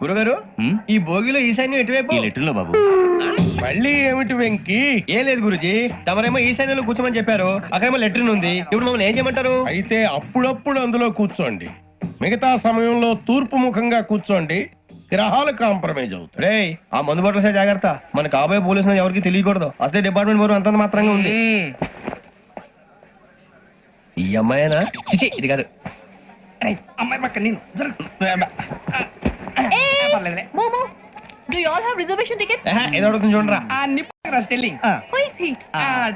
గురుగారు ఈ భోగిలో ఈశాన్యం ఎటువైపు? ఈ లెటర్లో బాబు. మళ్ళీ ఏమిటి వెంకీ? ఏం లేదు గురుజీ, తమరేమో ఈశాన్యంలో కూర్చోమని చెప్పారు, అక్కడేమో లెటర్ ఉంది. ఇప్పుడు మమ్మల్ని ఏం చేయమంటారు? అయితే అప్పుడప్పుడు అందులో కూర్చోండి, మిగతా సమయంలో తూర్పు ముఖంగా కూర్చోండి. గ్రహాలు కాంప్రమైజ్ అవుతాయి. రే ఆ మందు బట్టలసే జాగ్రత్త, మన కాబోయే పోలీసులు ఎవరికి తెలియకూడదు. అసలే డిపార్ట్మెంట్ బోరు అంతంత మాత్రంగా ఉంది. ఈ అమ్మాయినా? చిచి ఇది కాదు. అమ్మాయి పక్క నేను Momo, do you all have reservation tickets? ఏదో అడుగుతుంది చూడరా. నిప్పు Nagaraj telling Who is he?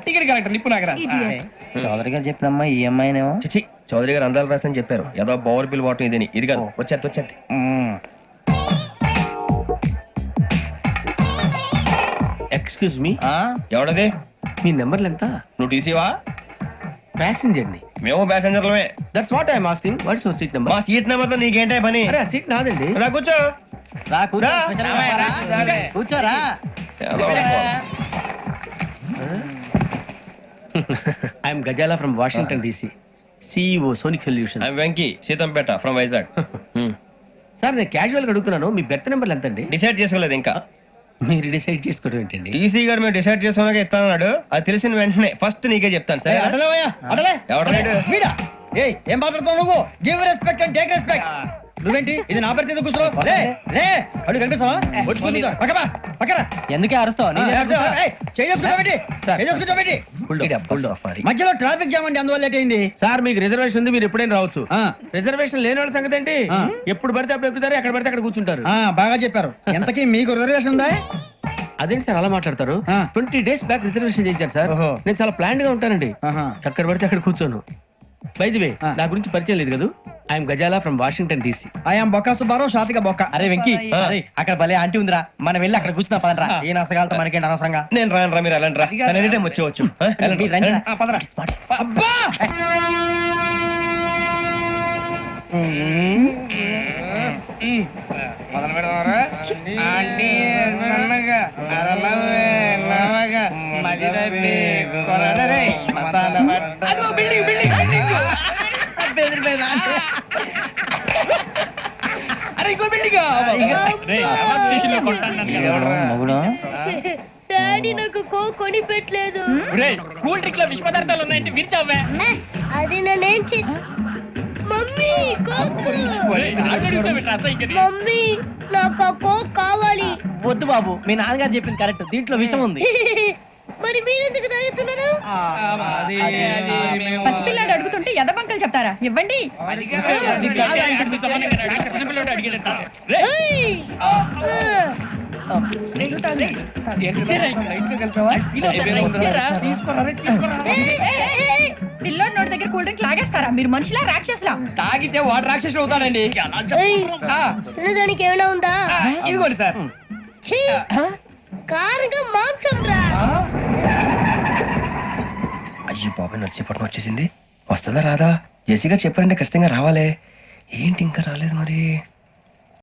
Ticket collector నిప్పు నాగరాజ్. Idiots. చౌదరి గారు చెప్పినమ్మా ఈ అమ్మాయినేమో. చిచి చౌదరి గారు అందాలు రాసని చెప్పారు. ఏదో బోర్ బిల్ వాటం ఇదని. ఇది కాదు, వచ్చేది. Excuse me, ఎవడది? మీ నెంబర్లు ఎంత? నువ్వు టీసీవా? ప్యాసింజర్ ని. మేము ప్యాసెంజర్లమే. That's what I'm asking. What's your seat number? మా సీట్ నెంబర్ తో నీకేంటే పని? అరే ఆ సీట్ నాదండి. రా కూర్చో. రా రా. కూర్చోరా. I'm Gazala from Washington DC, CEO Sonic Solution. I'm Venky, Seethampeta from Vizag. Sir నేను క్యాజువల్ గా అడుగుతున్నాను, మీ బెర్త్ నెంబర్లు ఎంత అండి? డిసైడ్ చేసుకోలేదు ఇంకా. మీరు డిసైడ్ చేసుకోవడం ఏంటండి? టీసీ గారు మేము డిసైడ్ చేసుకున్నాక ఇస్తానన్నాడు. అది తెలిసిన వెంటనే ఫస్ట్ నీకే చెప్తాను. సరే ఏం మాట్లాడుతావు నువ్వు? Give respect and take respect. నువ్వేంటి ఇది నా పరిస్థితి కూర్చో. లే అడుగు కనిపిస్తావా? వచ్చి కూర్చుంటా. పక్కన ఎందుకే అరుస్తావు? మధ్యలో ట్రాఫిక్ జామ్ అండి, అందువల్ల లేట్ అయింది. సార్ మీకు రిజర్వేషన్ ఉంది, మీరు ఎప్పుడైనా రావచ్చు. రిజర్వేషన్ లేని వాళ్ళ సంగతి ఏంటి? ఎప్పుడు పడితే అప్పుడు ఎక్కుతారు, ఎక్కడ పడితే అక్కడ కూర్చుంటారు. బాగా చెప్పారు. ఎంతకీ మీకు రిజర్వేషన్ ఉందా? అదేంటి సార్ అలా మాట్లాడతారు? 20 days బ్యాక్ రిజర్వేషన్ చేయించారు సార్. నేను చాలా ప్లాన్డ్ గా ఉంటానండి, అక్కడ పడితే అక్కడ కూర్చోను. బై ది వే, నా గురించి పరిచయం లేదు కదా. I'm Gazala from Washington DC. I'm Bokka Subbarao, షాతిక బొక్క. అరే వెంకీ, అక్కడ భలే ఆంటీ ఉందిరా, మనం వెళ్ళి అక్కడ కూర్చున్నా పదరా. ఏ నసగాలతో మనకేంటి అనవసరంగా. నేను రాను రా, మీరు వెళ్ళండి రా. తను ఎనీ టైం వచ్చేవచ్చు. డాడీ నాకు కోక్ కొని పెట్టలేదు. కూల్ డ్రింక్ లో విష పదార్థాలు ఉన్నాయంటే విరిచావే. అది నేనేం మమ్మీ కోక్. మమ్మీ నాకు ఆ కోక్ కావాలి. వద్దు బాబు, మీ నాన్నగారు చెప్పింది కరెక్ట్, దీంట్లో విషయం ఉంది. మరి మీరెందుకు తాగుతున్నారు? పసిపిల్లాడు అడుగుతుంటే ఎదబంకలు చెప్తారా? ఇవ్వండి. పిల్లోడి నోటి దగ్గర కూల్ డ్రింక్ లాగేస్తారా? మీరు మనుషులా రాక్షసులా? తాగితే వాడు రాక్షసుడు అవుతాడండి. తినడానికి ఏమైనా ఉందా? ఇదిగోండి సార్. కారంగా మాంసం రా. అయ్యో బాబాయ్, నడిచేపట్నం వచ్చేసింది. వస్తుందా రాదా? జెసిగా చెప్పారంటే ఖచ్చితంగా రావాలే. ఏంటి ఇంకా రాలేదు మరి?